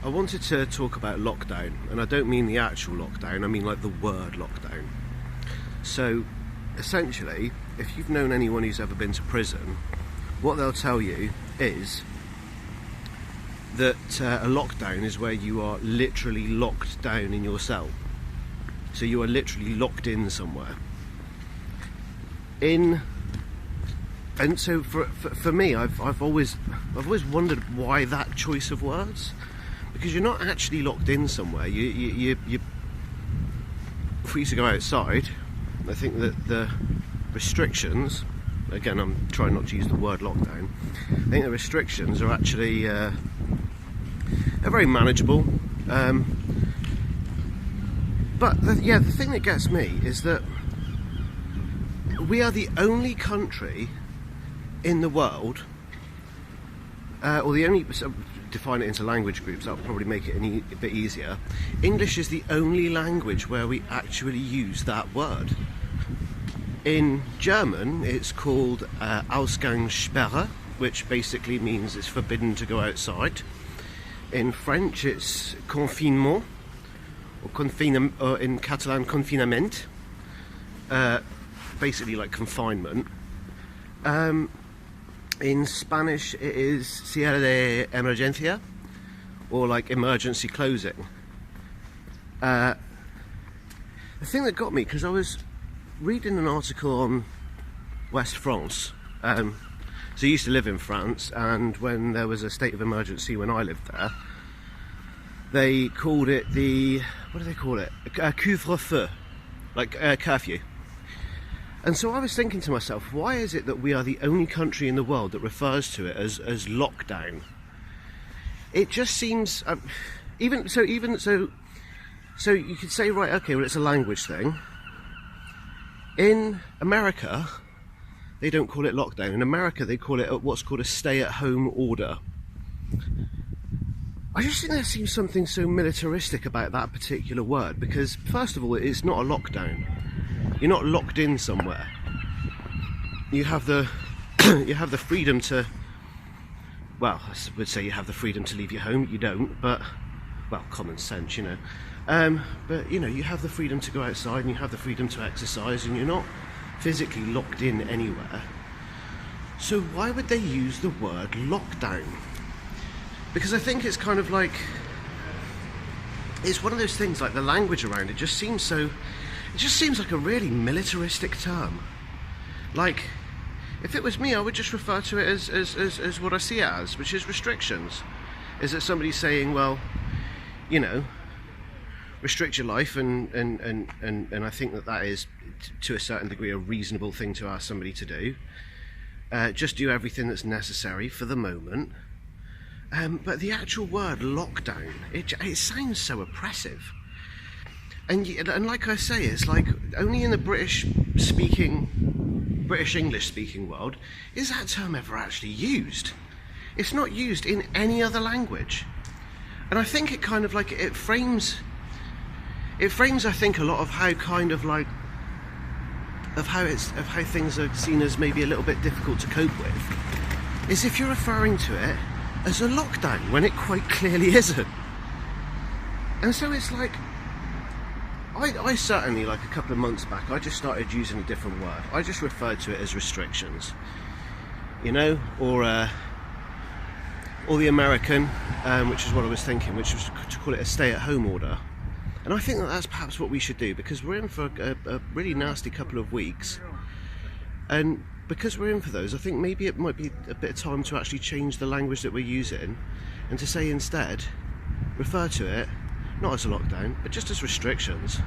I wanted to talk about lockdown, and I don't mean the actual lockdown, I mean like the word lockdown. So, essentially, if you've known anyone who's ever been to prison, what they'll tell you is that a lockdown is where you are literally locked down in your cell. So you are literally locked in somewhere. And so for me, I've always wondered why that choice of words. Because you're not actually locked in somewhere. You're free to go outside. I think that the restrictions, again, I'm trying not to use the word lockdown, I think the restrictions are actually they're very manageable. But the thing that gets me is that we are the only country in the world, or the only, define it into language groups, that would probably make it a bit easier. English is the only language where we actually use that word. In German, it's called Ausgangssperre, which basically means it's forbidden to go outside. In French, it's confinement, or in Catalan, confinament, basically like confinement. In Spanish, it is cierre de emergencia, or like emergency closing. The thing that got me, because I was reading an article on West France. So I used to live in France, and when there was a state of emergency when I lived there, they called it what do they call it? A couvre-feu, like a curfew. And so I was thinking to myself, why is it that we are the only country in the world that refers to it as lockdown? It just seems, even so you could say, right, okay, well, it's a language thing. In America, they don't call it lockdown. In America, they call it what's called a stay-at-home order. I just think there seems something so militaristic about that particular word, because first of all, it's not a lockdown. You're not locked in somewhere. You have the freedom to, well, I would say you have the freedom to leave your home. You don't, but, well, common sense, you know. But, you know, you have the freedom to go outside and you have the freedom to exercise, and you're not physically locked in anywhere. So why would they use the word lockdown? Because I think it's kind of like, it's one of those things, like the language around it just seems so, it just seems like a really militaristic term. Like, if it was me, I would just refer to it as what I see it as, which is restrictions. Is that somebody saying, well, you know, restrict your life, and I think that is, to a certain degree, a reasonable thing to ask somebody to do. Just do everything that's necessary for the moment. But the actual word lockdown, it sounds so oppressive. And like I say, it's like only in the British English speaking world is that term ever actually used. It's not used in any other language. And I think it kind of like, it frames I think a lot of how kind of like, of how things are seen as maybe a little bit difficult to cope with, is if you're referring to it as a lockdown when it quite clearly isn't. And so it's like, I certainly, like a couple of months back, I just started using a different word. I just referred to it as restrictions, you know, or the American, which is what I was thinking, which was to call it a stay-at-home order. And I think that that's perhaps what we should do, because we're in for a really nasty couple of weeks, and because we're in for those, I think maybe it might be a bit of time to actually change the language that we're using, and to say instead, refer to it not as a lockdown, but just as restrictions.